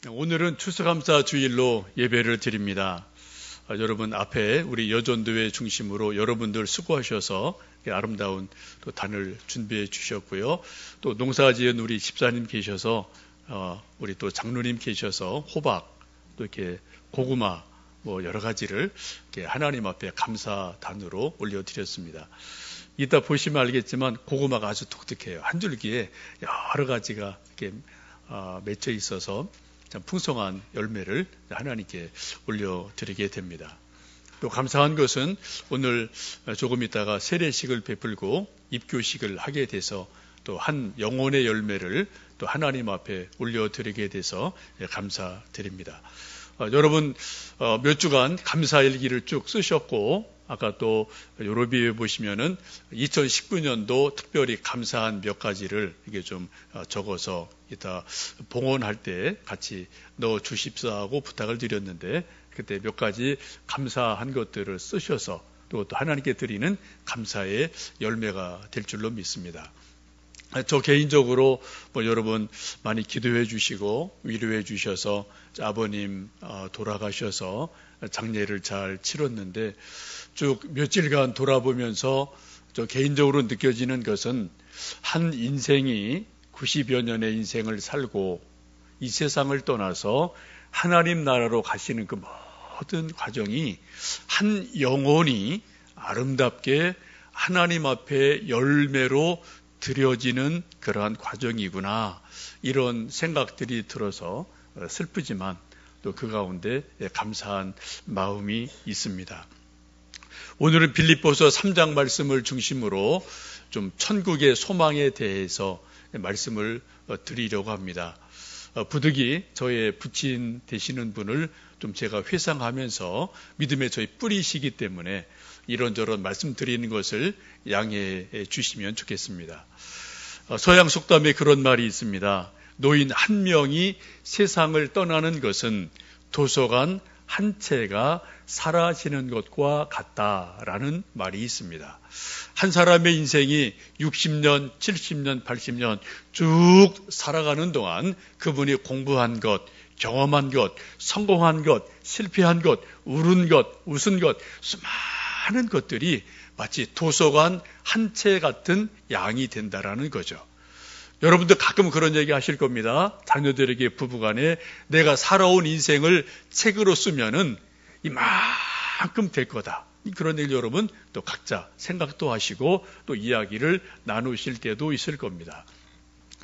오늘은 추수감사 주일로 예배를 드립니다. 여러분 앞에 우리 여전도회 중심으로 여러분들 수고하셔서 아름다운 또 단을 준비해 주셨고요. 또 농사지은 우리 집사님 계셔서 우리 또 장로님 계셔서 호박 또 이렇게 고구마 뭐 여러 가지를 이렇게 하나님 앞에 감사단으로 올려드렸습니다. 이따 보시면 알겠지만 고구마가 아주 독특해요. 한 줄기에 여러 가지가 이렇게 맺혀 있어서 참 풍성한 열매를 하나님께 올려드리게 됩니다. 또 감사한 것은 오늘 조금 있다가 세례식을 베풀고 입교식을 하게 돼서 또 한 영혼의 열매를 또 하나님 앞에 올려드리게 돼서 감사드립니다. 여러분 몇 주간 감사일기를 쭉 쓰셨고 아까 또 요로비에 보시면은 2019년도 특별히 감사한 몇 가지를 이게 좀 적어서 이따 봉헌할 때 같이 넣어 주십사 하고 부탁을 드렸는데 그때 몇 가지 감사한 것들을 쓰셔서 또 하나님께 드리는 감사의 열매가 될 줄로 믿습니다. 저 개인적으로 여러분 많이 기도해 주시고 위로해 주셔서 아버님 돌아가셔서 장례를 잘 치렀는데 쭉 며칠간 돌아보면서 저 개인적으로 느껴지는 것은 한 인생이 90여 년의 인생을 살고 이 세상을 떠나서 하나님 나라로 가시는 그 모든 과정이 한 영혼이 아름답게 하나님 앞에 열매로 드려지는 그러한 과정이구나 이런 생각들이 들어서 슬프지만 또 그 가운데 감사한 마음이 있습니다. 오늘은 빌립보서 3장 말씀을 중심으로 좀 천국의 소망에 대해서 말씀을 드리려고 합니다. 부득이 저의 부친 되시는 분을 좀 제가 회상하면서 믿음의 저희 뿌리시기 때문에 이런저런 말씀드리는 것을 양해해 주시면 좋겠습니다. 서양 속담에 그런 말이 있습니다. 노인 한 명이 세상을 떠나는 것은 도서관 한 채가 사라지는 것과 같다라는 말이 있습니다. 한 사람의 인생이 60년, 70년, 80년 쭉 살아가는 동안 그분이 공부한 것, 경험한 것, 성공한 것, 실패한 것, 울은 것, 웃은 것, 수많은 것들이 마치 도서관 한 채 같은 양이 된다라는 거죠. 여러분들 가끔 그런 얘기 하실 겁니다. 자녀들에게 부부간에 내가 살아온 인생을 책으로 쓰면은 이만큼 될 거다. 그런 얘기를 여러분 또 각자 생각도 하시고 또 이야기를 나누실 때도 있을 겁니다.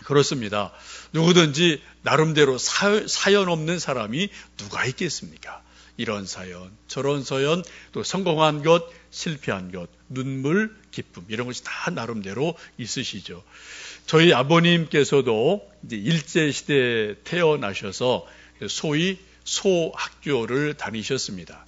그렇습니다. 누구든지 나름대로 사연 없는 사람이 누가 있겠습니까? 이런 사연, 저런 사연, 또 성공한 것, 실패한 것, 눈물, 기쁨 이런 것이 다 나름대로 있으시죠. 저희 아버님께서도 이제 일제시대에 태어나셔서 소위 소학교를 다니셨습니다.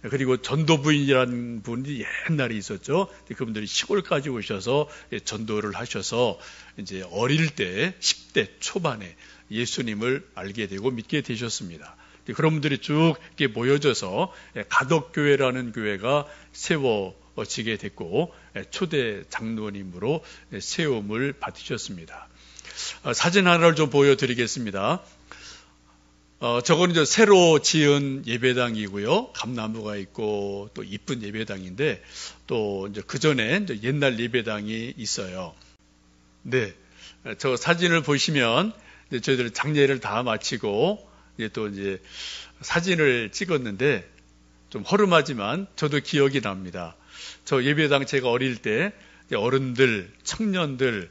그리고 전도부인이라는 분이 옛날에 있었죠. 그분들이 시골까지 오셔서 전도를 하셔서 이제 어릴 때 10대 초반에 예수님을 알게 되고 믿게 되셨습니다. 그런 분들이 쭉 이렇게 모여져서 가덕교회라는 교회가 세워지게 됐고 초대 장로님으로 세움을 받으셨습니다. 사진 하나를 좀 보여드리겠습니다. 저거는 이제 새로 지은 예배당이고요. 감나무가 있고 또 이쁜 예배당인데 또 이제 그 전에 옛날 예배당이 있어요. 네, 저 사진을 보시면 저희들 장례를 다 마치고 또 이제 사진을 찍었는데 좀 허름하지만 저도 기억이 납니다. 저 예배당 제가 어릴 때 어른들, 청년들,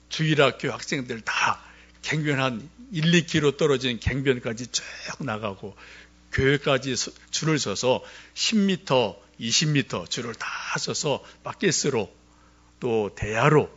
주일학교 학생들 다 갱변 한 1, 2km 떨어진 갱변까지 쭉 나가고 교회까지 줄을 서서 10m, 20m 줄을 다 서서 바켓으로 또 대야로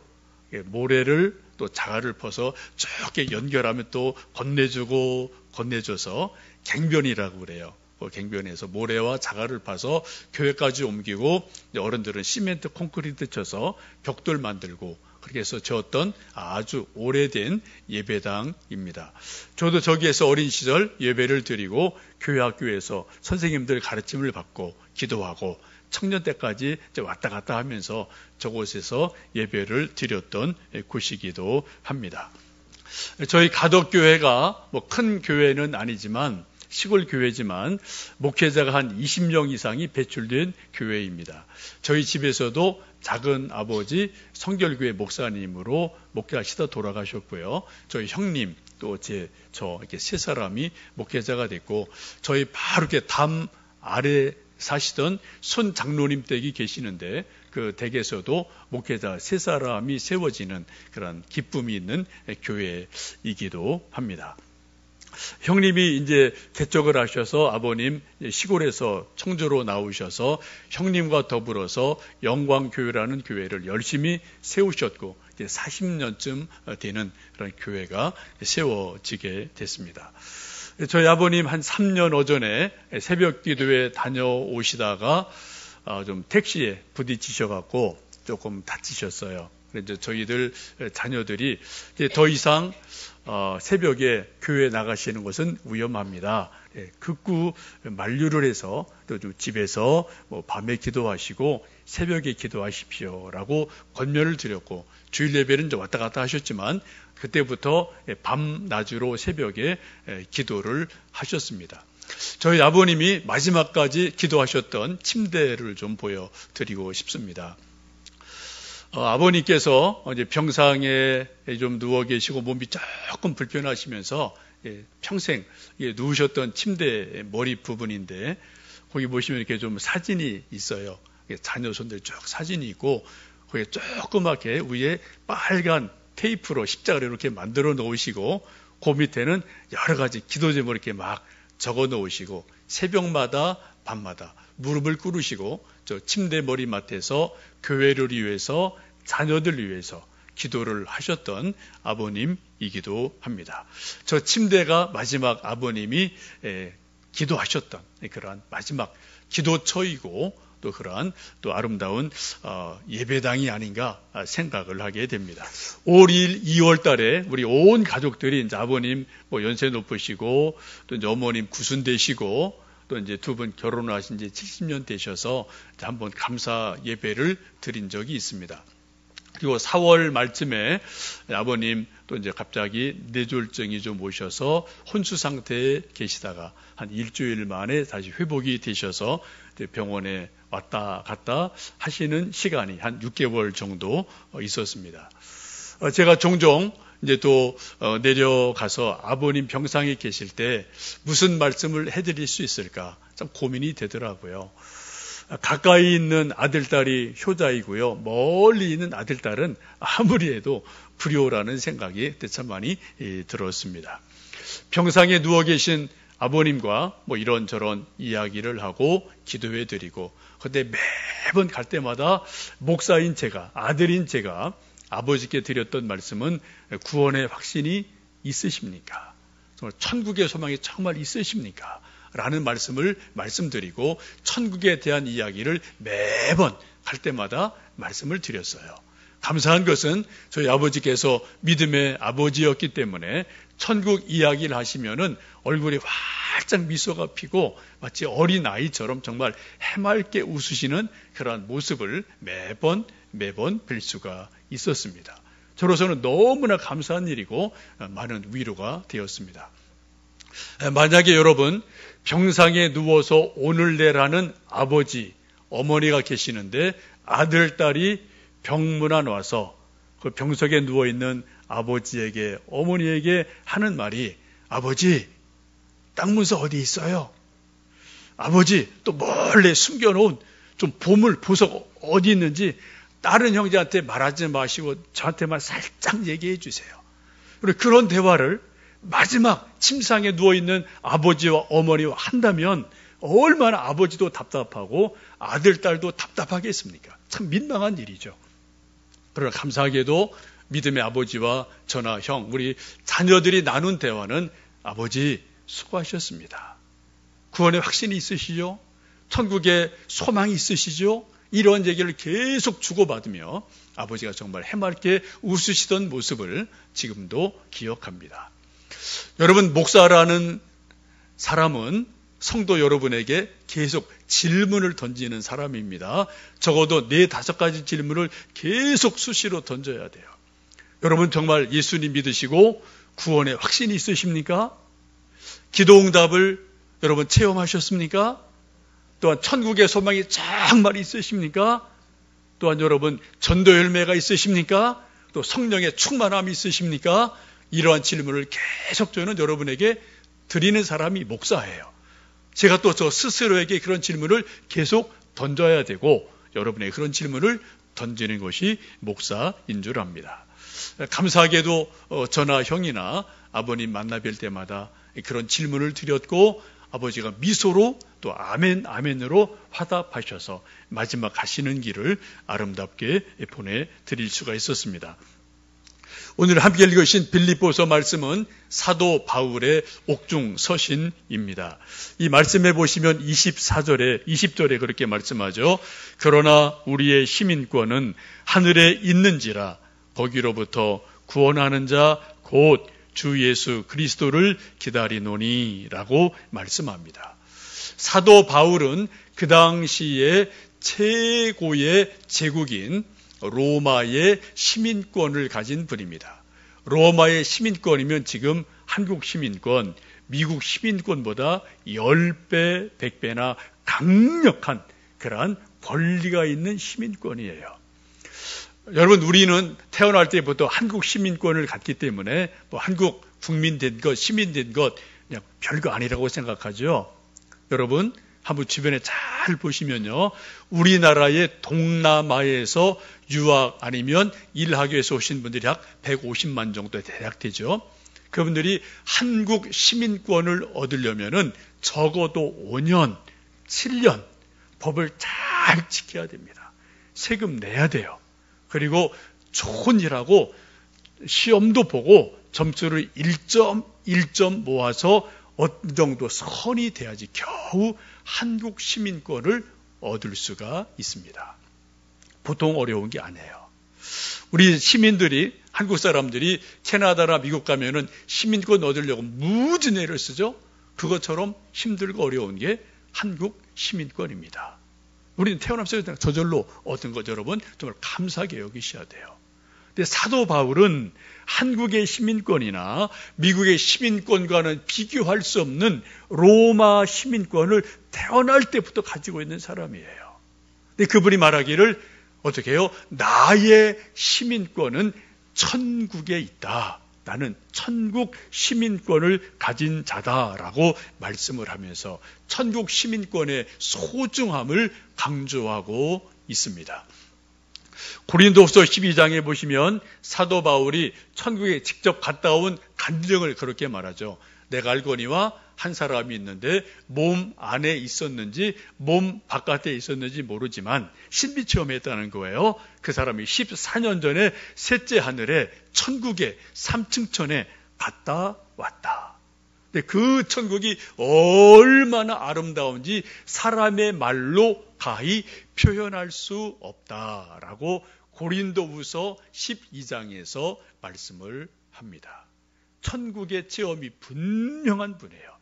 모래를 또 자갈을 퍼서 쭉 연결하면 또 건네줘서 갱변이라고 그래요. 갱변에서 모래와 자갈을 파서 교회까지 옮기고 어른들은 시멘트 콘크리트 쳐서 벽돌 만들고 그렇게 해서 지었던 아주 오래된 예배당입니다. 저도 저기에서 어린 시절 예배를 드리고 교회 학교에서 선생님들 가르침을 받고 기도하고 청년 때까지 왔다 갔다 하면서 저곳에서 예배를 드렸던 곳이기도 합니다. 저희 가덕교회가 뭐 큰 교회는 아니지만 시골 교회지만 목회자가 한 20명 이상이 배출된 교회입니다. 저희 집에서도 작은 아버지 성결교회 목사님으로 목회하시다 돌아가셨고요. 저희 형님 또 저 이렇게 세 사람이 목회자가 됐고, 저희 바로 이렇게 담 아래 사시던 손 장로님 댁이 계시는데 그 댁에서도 목회자 세 사람이 세워지는 그런 기쁨이 있는 교회이기도 합니다. 형님이 이제 개척을 하셔서 아버님 시골에서 청주로 나오셔서 형님과 더불어서 영광교회라는 교회를 열심히 세우셨고, 이제 40년쯤 되는 그런 교회가 세워지게 됐습니다. 저희 아버님 한 3년 오전에 새벽 기도에 다녀오시다가 좀 택시에 부딪히셔갖고 조금 다치셨어요. 그래서 저희들 자녀들이 이제 더 이상 새벽에 교회 나가시는 것은 위험합니다. 극구 만류를 해서 또 좀 집에서 밤에 기도하시고 새벽에 기도하십시오라고 권면을 드렸고, 주일 예배는 왔다 갔다 하셨지만 그때부터 밤낮으로 새벽에 기도를 하셨습니다. 저희 아버님이 마지막까지 기도하셨던 침대를 좀 보여드리고 싶습니다. 아버님께서 이제 병상에 좀 누워 계시고 몸이 조금 불편하시면서 평생 누우셨던 침대 머리 부분인데, 거기 보시면 이렇게 좀 사진이 있어요. 자녀손들 쭉 사진이 있고, 거기에 조그맣게 위에 빨간 테이프로 십자가를 이렇게 만들어 놓으시고, 그 밑에는 여러 가지 기도 제목을 이렇게 막 적어 놓으시고, 새벽마다 밤마다 무릎을 꿇으시고 저 침대 머리맡에서 교회를 위해서, 자녀들을 위해서 기도를 하셨던 아버님이기도 합니다. 저 침대가 마지막 아버님이 기도하셨던 그러한 마지막 기도처이고, 또 그러한 또 아름다운 예배당이 아닌가 생각을 하게 됩니다. 올 2월 달에 우리 온 가족들이 이제 아버님 연세 높으시고, 또 이제 어머님 구순되시고, 또 이제 두 분 결혼하신 지 70년 되셔서 한번 감사 예배를 드린 적이 있습니다. 그리고 4월 말쯤에 아버님 또 이제 갑자기 뇌졸중이 좀 오셔서 혼수 상태에 계시다가 한 일주일 만에 다시 회복이 되셔서 병원에 왔다 갔다 하시는 시간이 한 6개월 정도 있었습니다. 제가 종종 이제 또 내려가서 아버님 병상에 계실 때 무슨 말씀을 해드릴 수 있을까 참 고민이 되더라고요. 가까이 있는 아들딸이 효자이고요, 멀리 있는 아들딸은 아무리 해도 불효라는 생각이 참 많이 들었습니다. 병상에 누워 계신 아버님과 이런저런 이야기를 하고 기도해 드리고, 그런데 매번 갈 때마다 목사인 제가, 아들인 제가 아버지께 드렸던 말씀은 구원의 확신이 있으십니까? 정말 천국의 소망이 정말 있으십니까? 라는 말씀을 말씀드리고, 천국에 대한 이야기를 매번 갈 때마다 말씀을 드렸어요. 감사한 것은 저희 아버지께서 믿음의 아버지였기 때문에 천국 이야기를 하시면은 얼굴에 활짝 미소가 피고 마치 어린아이처럼 정말 해맑게 웃으시는 그러한 모습을 매번 뵐 수가 있었습니다. 저로서는 너무나 감사한 일이고 많은 위로가 되었습니다. 만약에 여러분 병상에 누워서 오늘 내라는 아버지, 어머니가 계시는데 아들, 딸이 병문안 와서 그 병석에 누워있는 아버지에게, 어머니에게 하는 말이, 아버지, 땅 문서 어디 있어요? 아버지, 또 몰래 숨겨놓은 좀 보물, 보석 어디 있는지 다른 형제한테 말하지 마시고 저한테만 살짝 얘기해 주세요. 그리고 그런 대화를 마지막 침상에 누워있는 아버지와 어머니와 한다면 얼마나 아버지도 답답하고 아들, 딸도 답답하겠습니까? 참 민망한 일이죠. 그러나 감사하게도 믿음의 아버지와 저나 형, 우리 자녀들이 나눈 대화는, 아버지 수고하셨습니다. 구원의 확신이 있으시죠? 천국에 소망이 있으시죠? 이런 얘기를 계속 주고받으며 아버지가 정말 해맑게 웃으시던 모습을 지금도 기억합니다. 여러분, 목사라는 사람은 성도 여러분에게 계속 질문을 던지는 사람입니다. 적어도 4-5가지 질문을 계속 수시로 던져야 돼요. 여러분 정말 예수님 믿으시고 구원의 확신이 있으십니까? 기도응답을 여러분 체험하셨습니까? 또한 천국의 소망이 정말 있으십니까? 또한 여러분 전도 열매가 있으십니까? 또 성령의 충만함이 있으십니까? 이러한 질문을 계속 저는 여러분에게 드리는 사람이 목사예요. 제가 또 저 스스로에게 그런 질문을 계속 던져야 되고 여러분에게 그런 질문을 던지는 것이 목사인 줄 압니다. 감사하게도 저나 형이나 아버님 만나 뵐 때마다 그런 질문을 드렸고 아버지가 미소로 또 아멘 아멘으로 화답하셔서 마지막 가시는 길을 아름답게 보내드릴 수가 있었습니다. 오늘 함께 읽으신 빌립보서 말씀은 사도 바울의 옥중 서신입니다. 이 말씀해 보시면 20절에 그렇게 말씀하죠. 그러나 우리의 시민권은 하늘에 있는지라 거기로부터 구원하는 자 곧 주 예수 그리스도를 기다리노니 라고 말씀합니다. 사도 바울은 그 당시에 최고의 제국인 로마의 시민권을 가진 분입니다. 로마의 시민권이면 지금 한국 시민권, 미국 시민권보다 10배, 100배나 강력한 그러한 권리가 있는 시민권이에요. 여러분, 우리는 태어날 때부터 한국 시민권을 갖기 때문에 뭐 한국 국민 된 것, 시민 된 것 그냥 별거 아니라고 생각하죠. 여러분, 한번 주변에 잘 보시면요. 우리나라의 동남아에서 유학 아니면 일하기위해서 오신 분들이 약 150만 정도 대략 되죠. 그분들이 한국 시민권을 얻으려면은 적어도 5년, 7년 법을 잘 지켜야 됩니다. 세금 내야 돼요. 그리고 좋은 일하고 시험도 보고 점수를 1점 모아서 어느 정도 선이 돼야지 겨우 한국 시민권을 얻을 수가 있습니다. 보통 어려운 게 아니에요. 우리 시민들이, 한국 사람들이 캐나다나 미국 가면은 시민권 얻으려고 무진 애를 쓰죠? 그것처럼 힘들고 어려운 게 한국 시민권입니다. 우리는 태어나면서 저절로 얻은 것 여러분 정말 감사하게 여기셔야 돼요. 근데 사도 바울은 한국의 시민권이나 미국의 시민권과는 비교할 수 없는 로마 시민권을 태어날 때부터 가지고 있는 사람이에요. 근데 그분이 말하기를 어떻게 해요? 나의 시민권은 천국에 있다. 나는 천국 시민권을 가진 자다라고 말씀을 하면서 천국 시민권의 소중함을 강조하고 있습니다. 고린도후서 12장에 보시면 사도 바울이 천국에 직접 갔다 온 간증을 그렇게 말하죠. 내가 알거니와 한 사람이 있는데 몸 안에 있었는지 몸 바깥에 있었는지 모르지만 신비 체험했다는 거예요. 그 사람이 14년 전에 셋째 하늘에 천국의 3층천에 갔다 왔다. 근데 그 천국이 얼마나 아름다운지 사람의 말로 가히 표현할 수 없다라고 고린도후서 12장에서 말씀을 합니다. 천국의 체험이 분명한 분이에요.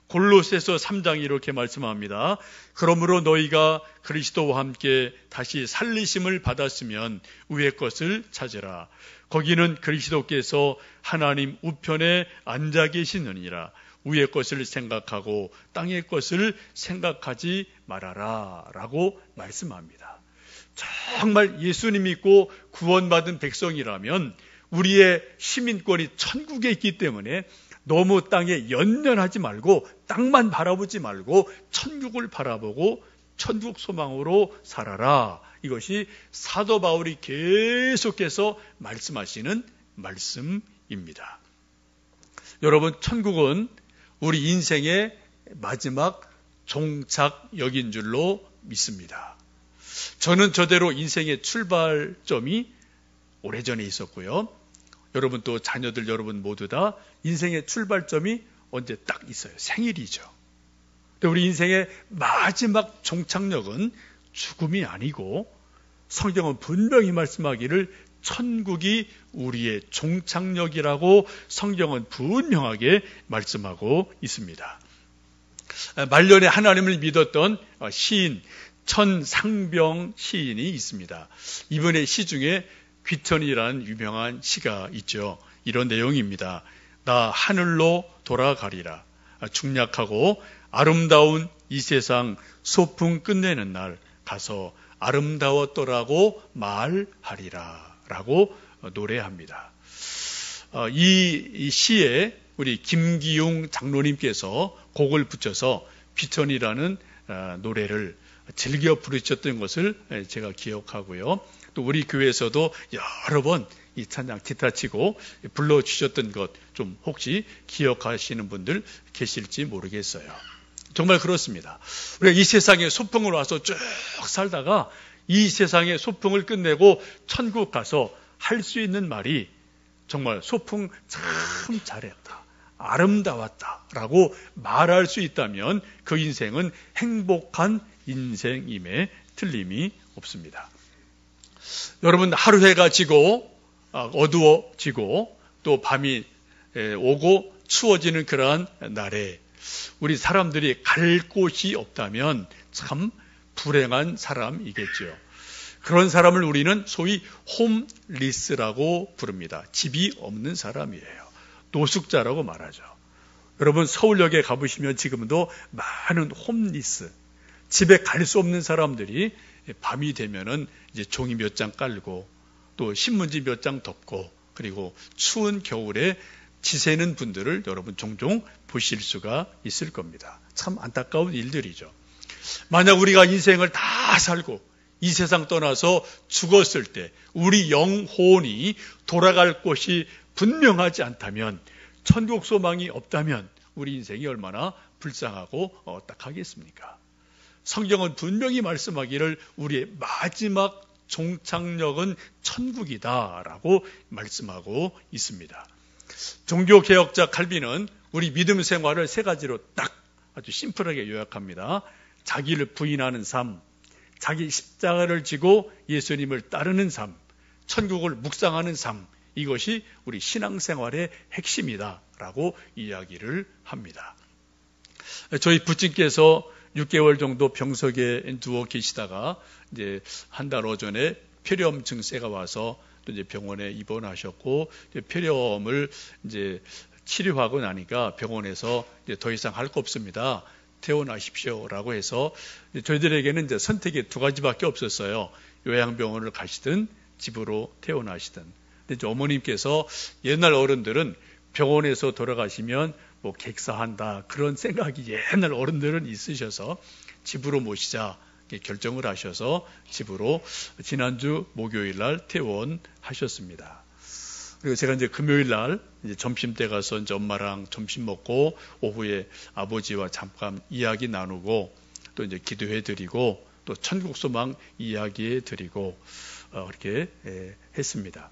골로새서 3장이 이렇게 말씀합니다. 그러므로 너희가 그리스도와 함께 다시 살리심을 받았으면 위의 것을 찾으라. 거기는 그리스도께서 하나님 우편에 앉아 계시느니라. 위의 것을 생각하고 땅의 것을 생각하지 말아라 라고 말씀합니다. 정말 예수님 믿고 구원받은 백성이라면 우리의 시민권이 천국에 있기 때문에 너무 땅에 연연하지 말고 땅만 바라보지 말고 천국을 바라보고 천국 소망으로 살아라. 이것이 사도 바울이 계속해서 말씀하시는 말씀입니다. 여러분, 천국은 우리 인생의 마지막 종착역인 줄로 믿습니다. 저는 저대로 인생의 출발점이 오래전에 있었고요. 여러분 또 자녀들 여러분 모두 다 인생의 출발점이 언제 딱 있어요. 생일이죠. 근데 우리 인생의 마지막 종착역은 죽음이 아니고 성경은 분명히 말씀하기를 천국이 우리의 종착역이라고 성경은 분명하게 말씀하고 있습니다. 말년에 하나님을 믿었던 시인 천상병 시인이 있습니다. 이분의 시 중에 귀천이라는 유명한 시가 있죠. 이런 내용입니다. 나 하늘로 돌아가리라. 중략하고 아름다운 이 세상 소풍 끝내는 날 가서 아름다웠더라고 말하리라 라고 노래합니다. 이 시에 우리 김기용 장로님께서 곡을 붙여서 비천이라는 노래를 즐겨 부르셨던 것을 제가 기억하고요. 또 우리 교회에서도 여러 번 이 찬양 기타 치고 불러주셨던 것 좀 혹시 기억하시는 분들 계실지 모르겠어요. 정말 그렇습니다. 우리가 이 세상에 소풍을 와서 쭉 살다가 이 세상의 소풍을 끝내고 천국 가서 할 수 있는 말이 정말 소풍 참 잘했다, 아름다웠다 라고 말할 수 있다면 그 인생은 행복한 인생임에 틀림이 없습니다. 여러분, 하루 해가 지고 어두워지고 또 밤이 오고 추워지는 그러한 날에 우리 사람들이 갈 곳이 없다면 참 불행한 사람이겠죠. 그런 사람을 우리는 소위 홈리스라고 부릅니다. 집이 없는 사람이에요. 노숙자라고 말하죠. 여러분, 서울역에 가보시면 지금도 많은 홈리스, 집에 갈 수 없는 사람들이 밤이 되면은 이제 종이 몇 장 깔고 또 신문지 몇 장 덮고 그리고 추운 겨울에 지새는 분들을 여러분 종종 보실 수가 있을 겁니다. 참 안타까운 일들이죠. 만약 우리가 인생을 다 살고 이 세상 떠나서 죽었을 때 우리 영혼이 돌아갈 곳이 분명하지 않다면, 천국 소망이 없다면 우리 인생이 얼마나 불쌍하고 딱하겠습니까? 성경은 분명히 말씀하기를 우리의 마지막 종착역은 천국이다라고 말씀하고 있습니다. 종교개혁자 칼빈은 우리 믿음 생활을 세 가지로 딱 아주 심플하게 요약합니다. 자기를 부인하는 삶, 자기 십자가를 지고 예수님을 따르는 삶, 천국을 묵상하는 삶, 이것이 우리 신앙생활의 핵심이다라고 이야기를 합니다. 저희 부친께서 6개월 정도 병석에 누워 계시다가 이제 한 달 오전에 폐렴 증세가 와서 또 이제 병원에 입원하셨고, 폐렴을 이제 치료하고 나니까 병원에서 이제 더 이상 할 거 없습니다. 퇴원하십시오라고 해서 저희들에게는 이제 선택이 두 가지밖에 없었어요. 요양병원을 가시든 집으로 퇴원하시든. 근데 이제 어머님께서 옛날 어른들은 병원에서 돌아가시면 뭐 객사한다 그런 생각이 옛날 어른들은 있으셔서 집으로 모시자 결정을 하셔서 집으로 지난주 목요일 날 퇴원하셨습니다. 그리고 제가 이제 금요일 날 이제 점심 때 가서 이제 엄마랑 점심 먹고 오후에 아버지와 잠깐 이야기 나누고 또 이제 기도해 드리고 또 천국 소망 이야기해 드리고 그렇게 했습니다.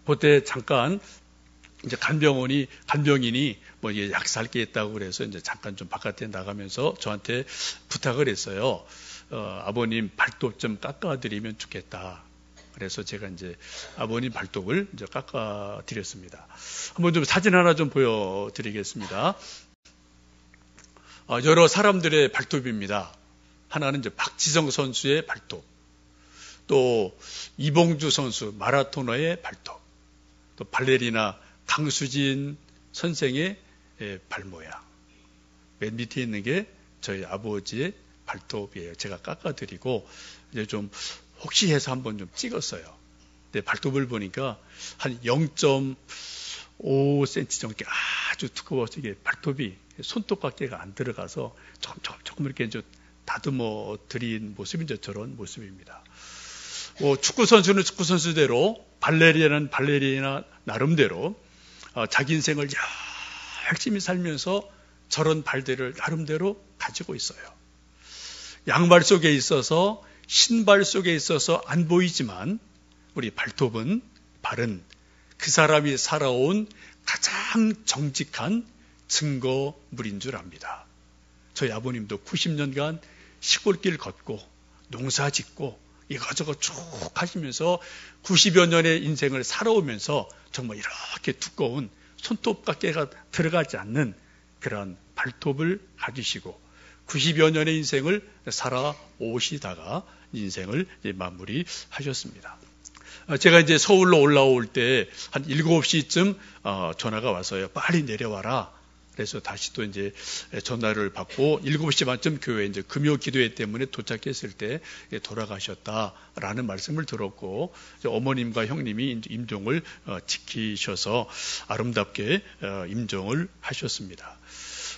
그때 잠깐 이제 간병인이 뭐 약 살 게 있다고 그래서 이제 잠깐 좀 바깥에 나가면서 저한테 부탁을 했어요. 아버님 발톱 좀 깎아드리면 좋겠다. 그래서 제가 이제 아버님 발톱을 이제 깎아드렸습니다. 한번 좀 사진 하나 좀 보여드리겠습니다. 여러 사람들의 발톱입니다. 하나는 이제 박지성 선수의 발톱, 또 이봉주 선수 마라토너의 발톱, 또 발레리나 강수진 선생의 발 모양. 맨 밑에 있는 게 저희 아버지의 발톱이에요. 제가 깎아드리고 이제 좀 혹시 해서 한번 좀 찍었어요. 근데 발톱을 보니까 한 0.5cm 정도 아주 두꺼워서 이게 발톱이 손톱밖에가 안 들어가서 조금 이렇게 이제 다듬어 드린 모습이 저런 모습입니다. 축구 선수는 축구 선수대로, 발레리나는 발레리나 나름대로 자기 인생을 열심히 살면서 저런 발들을 나름대로 가지고 있어요. 양발 속에 있어서, 신발 속에 있어서 안 보이지만 우리 발은 그 사람이 살아온 가장 정직한 증거물인 줄 압니다. 저희 아버님도 90년간 시골길 걷고 농사 짓고 이것저것 쭉 하시면서 90여 년의 인생을 살아오면서 정말 이렇게 두꺼운 손톱깎이가 들어가지 않는 그런 발톱을 가지시고 90여 년의 인생을 살아오시다가 인생을 마무리하셨습니다. 제가 이제 서울로 올라올 때 한 7시쯤 전화가 왔어요. 빨리 내려와라. 그래서 다시 또 이제 전화를 받고 7시 반쯤 교회 이제 금요 기도회 때문에 도착했을 때 돌아가셨다라는 말씀을 들었고, 어머님과 형님이 임종을 지키셔서 아름답게 임종을 하셨습니다.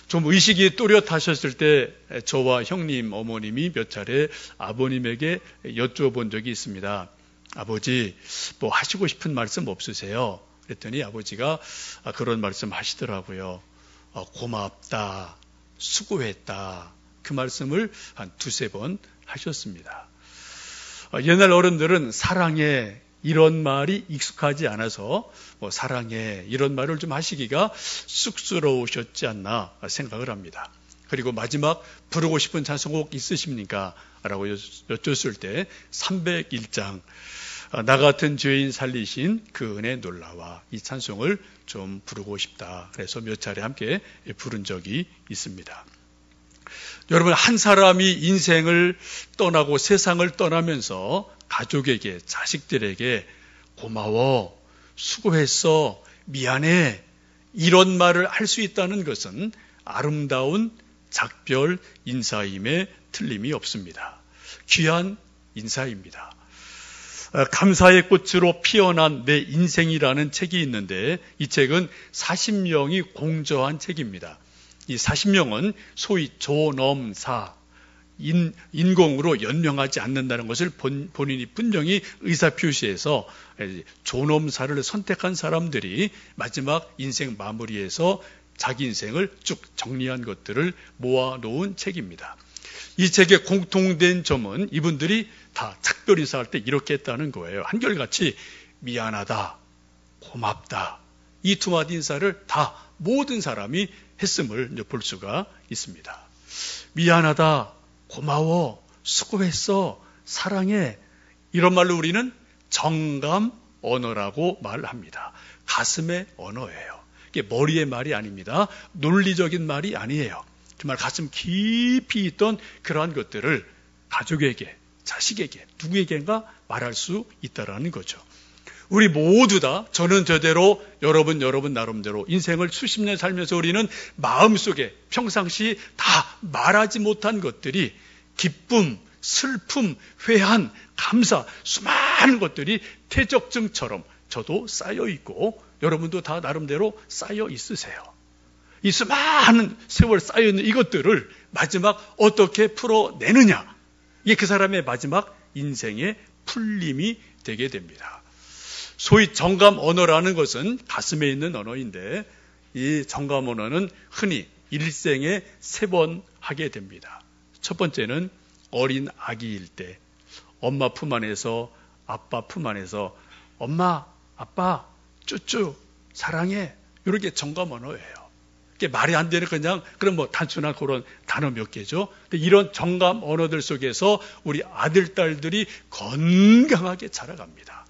좀 의식이 또렷하셨을 때 저와 형님, 어머님이 몇 차례 아버님에게 여쭤본 적이 있습니다. 아버지, 뭐 하시고 싶은 말씀 없으세요? 그랬더니 아버지가 그런 말씀 하시더라고요. 고맙다, 수고했다. 그 말씀을 한 두세 번 하셨습니다. 옛날 어른들은 사랑해 이런 말이 익숙하지 않아서 사랑해 이런 말을 좀 하시기가 쑥스러우셨지 않나 생각을 합니다. 그리고 마지막 부르고 싶은 찬송곡 있으십니까? 라고 여쭸을 때 301장 나 같은 죄인 살리신 그 은혜 놀라와 이 찬송을 좀 부르고 싶다. 그래서 몇 차례 함께 부른 적이 있습니다. 여러분, 한 사람이 인생을 떠나고 세상을 떠나면서 가족에게, 자식들에게 고마워, 수고했어, 미안해 이런 말을 할 수 있다는 것은 아름다운 작별 인사임에 틀림이 없습니다. 귀한 인사입니다. 감사의 꽃으로 피어난 내 인생이라는 책이 있는데 이 책은 40명이 공저한 책입니다. 이 40명은 소위 존엄사, 인공으로 연명하지 않는다는 것을 본인이 분명히 의사표시해서 존엄사를 선택한 사람들이 마지막 인생 마무리에서 자기 인생을 쭉 정리한 것들을 모아놓은 책입니다. 이 책의 공통된 점은 이분들이 다 작별 인사할 때 이렇게 했다는 거예요. 한결같이 미안하다, 고맙다 이 두 마디 인사를 다 모든 사람이 했음을 볼 수가 있습니다. 미안하다, 고마워, 수고했어, 사랑해 이런 말로 우리는 정감 언어라고 말합니다. 가슴의 언어예요. 이게 머리의 말이 아닙니다. 논리적인 말이 아니에요. 정말 가슴 깊이 있던 그러한 것들을 가족에게, 자식에게, 누구에게인가 말할 수 있다는 거죠. 우리 모두 다 저는 저대로 여러분 나름대로 인생을 수십 년 살면서 우리는 마음속에 평상시 다 말하지 못한 것들이 기쁨, 슬픔, 회한, 감사 수많은 것들이 퇴적증처럼 저도 쌓여 있고 여러분도 다 나름대로 쌓여 있으세요. 이 수많은 세월 쌓여있는 이것들을 마지막 어떻게 풀어내느냐 이게 그 사람의 마지막 인생의 풀림이 되게 됩니다. 소위 정감 언어라는 것은 가슴에 있는 언어인데 이 정감 언어는 흔히 일생에 3번 하게 됩니다. 첫 번째는 어린 아기일 때 엄마 품 안에서 아빠 품 안에서 엄마, 아빠, 쭈쭈, 사랑해 이렇게 정감 언어예요. 이게 말이 안 되는 그냥 그런 뭐 단순한 그런 단어 몇 개죠. 근데 이런 정감 언어들 속에서 우리 아들, 딸들이 건강하게 자라갑니다.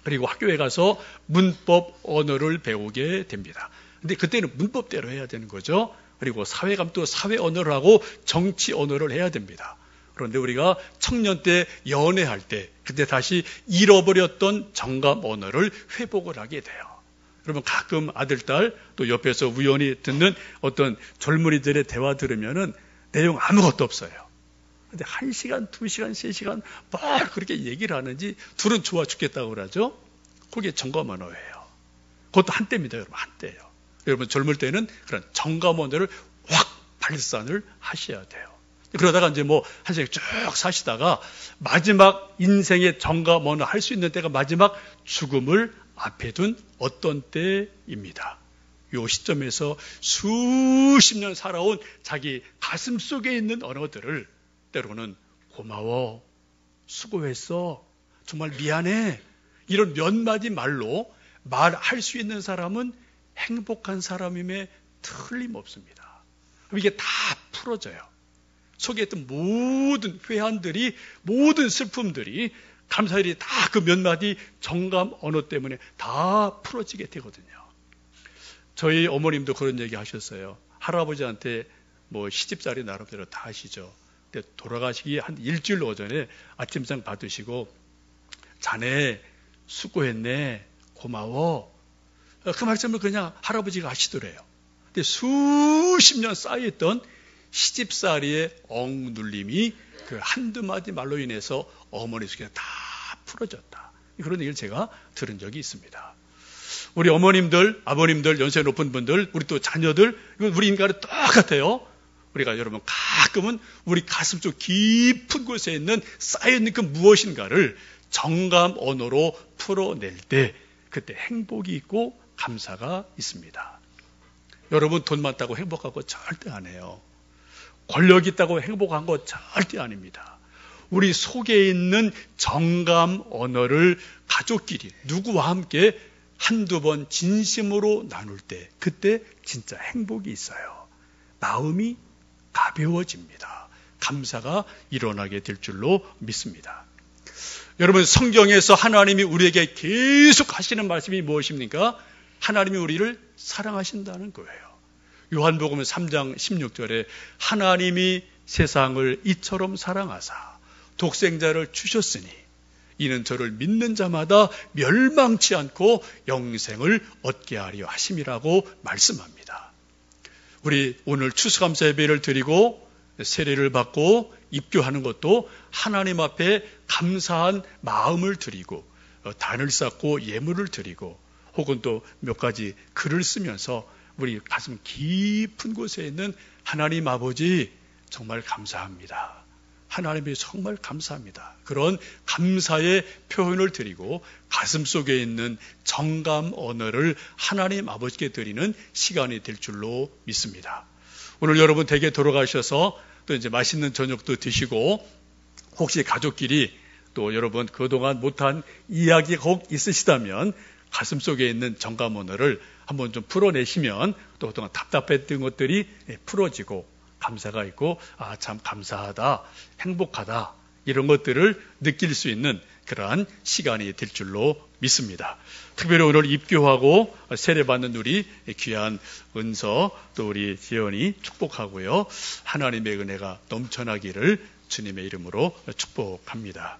그리고 학교에 가서 문법 언어를 배우게 됩니다. 근데 그때는 문법대로 해야 되는 거죠. 그리고 사회감도 사회 언어를 하고 정치 언어를 해야 됩니다. 그런데 우리가 청년 때 연애할 때 그때 다시 잃어버렸던 정감 언어를 회복을 하게 돼요. 그러면 가끔 아들, 딸 또 옆에서 우연히 듣는 어떤 젊은이들의 대화 들으면은 내용 아무것도 없어요. 근데 1시간, 2시간, 3시간 뭘 그렇게 얘기를 하는지 둘은 좋아 죽겠다고 그러죠. 그게 정감 언어예요. 그것도 한때입니다, 여러분. 한때예요. 여러분 젊을 때는 그런 정감 언어를 확 발산을 하셔야 돼요. 그러다가 이제 뭐 한 생에 쭉 사시다가 마지막 인생의 정감 언어 할 수 있는 때가 마지막 죽음을 앞에 둔 어떤 때입니다. 이 시점에서 수십 년 살아온 자기 가슴 속에 있는 언어들을 때로는 고마워, 수고했어, 정말 미안해 이런 몇 마디 말로 말할 수 있는 사람은 행복한 사람임에 틀림없습니다. 이게 다 풀어져요. 속에 있던 모든 회한들이, 모든 슬픔들이 감사일이 다 그 몇 마디 정감 언어 때문에 다 풀어지게 되거든요. 저희 어머님도 그런 얘기 하셨어요. 할아버지한테 뭐 시집살이 나름대로 다 하시죠. 근데 돌아가시기 한 일주일 오전에 아침상 받으시고 자네 수고했네, 고마워. 그 말씀을 그냥 할아버지가 하시더래요. 근데 수십 년 쌓여있던 시집살이의 억눌림이 그 한두 마디 말로 인해서 어머니 속에 다 풀어졌다. 그런 얘기를 제가 들은 적이 있습니다. 우리 어머님들, 아버님들, 연세 높은 분들, 우리 또 자녀들, 우리 인간은 똑같아요. 우리가 여러분 가끔은 우리 가슴속 깊은 곳에 있는 쌓여있는 그 무엇인가를 정감 언어로 풀어낼 때 그때 행복이 있고 감사가 있습니다. 여러분 돈 많다고 행복하고 절대 안 해요. 권력 있다고 행복한 거 절대 아닙니다. 우리 속에 있는 정감 언어를 가족끼리 누구와 함께 한두 번 진심으로 나눌 때 그때 진짜 행복이 있어요. 마음이 가벼워집니다. 감사가 일어나게 될 줄로 믿습니다. 여러분 성경에서 하나님이 우리에게 계속 하시는 말씀이 무엇입니까? 하나님이 우리를 사랑하신다는 거예요. 요한복음 3장 16절에 하나님이 세상을 이처럼 사랑하사 독생자를 주셨으니 이는 저를 믿는 자마다 멸망치 않고 영생을 얻게 하려 하심이라고 말씀합니다. 우리 오늘 추수감사 예배를 드리고 세례를 받고 입교하는 것도 하나님 앞에 감사한 마음을 드리고 단을 쌓고 예물을 드리고 혹은 또 몇 가지 글을 쓰면서 우리 가슴 깊은 곳에 있는 하나님 아버지 정말 감사합니다. 하나님이 정말 감사합니다. 그런 감사의 표현을 드리고 가슴속에 있는 정감 언어를 하나님 아버지께 드리는 시간이 될 줄로 믿습니다. 오늘 여러분 댁에 돌아가셔서 또 이제 맛있는 저녁도 드시고 혹시 가족끼리 또 여러분 그동안 못한 이야기가 혹 있으시다면 가슴속에 있는 정감 언어를 한번 좀 풀어내시면 또 그동안 답답했던 것들이 풀어지고 감사가 있고 아, 참 감사하다, 행복하다 이런 것들을 느낄 수 있는 그러한 시간이 될 줄로 믿습니다. 특별히 오늘 입교하고 세례받는 우리 귀한 은서 또 우리 지연이 축복하고요. 하나님의 은혜가 넘쳐나기를 주님의 이름으로 축복합니다.